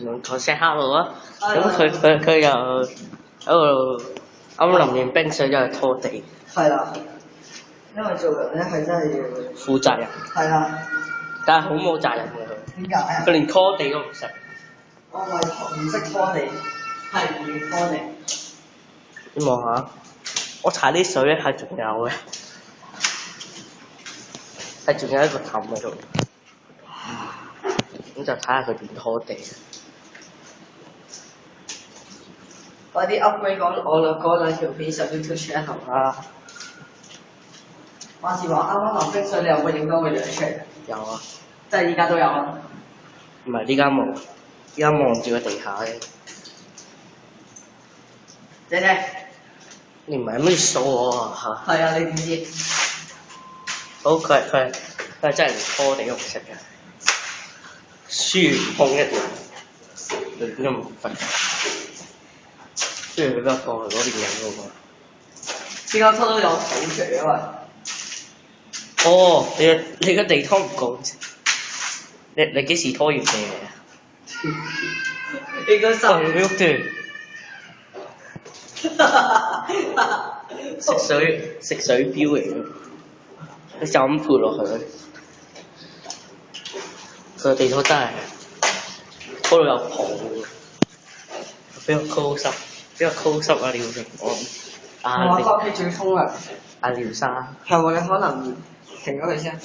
同佢 say hello 啊，咁佢又喺度啱淋完冰水就係拖地。係啦，因為做人咧係真係要負責任。係啦。但係好冇責任嘅佢。點解啊？佢連拖地都唔識。我唔識拖地，係唔要拖地。你望下，我搽啲水咧係仲有嘅，係仲有一個氹喺度。咁就睇下佢點拖地。快啲 upgrade 嗰兩條片上 YouTube channel 啦！話時話啱啱淋冰水，你有冇影到個樣出嚟？有啊。即係依家都有啊？唔係呢間冇，依家望住個地下嘅。姐姐，你唔係咩數我啊嚇？係啊，你點知？好，佢係真係連拖地都唔識嘅，孫悟空一樣，亂都唔瞓。不如佢不過去嗰邊影嗰個。點解拖到有土出嚟啊？哦，你個地拖唔乾淨，你幾時拖完地嚟啊？應該收。你喐住。食水標嚟嘅，你就咁潑落去。佢個地拖真係拖到有泡喎，比較溝濕啊！廖成安。我翻屋企仲要沖涼。阿廖生。係喎，你可能停咗佢先。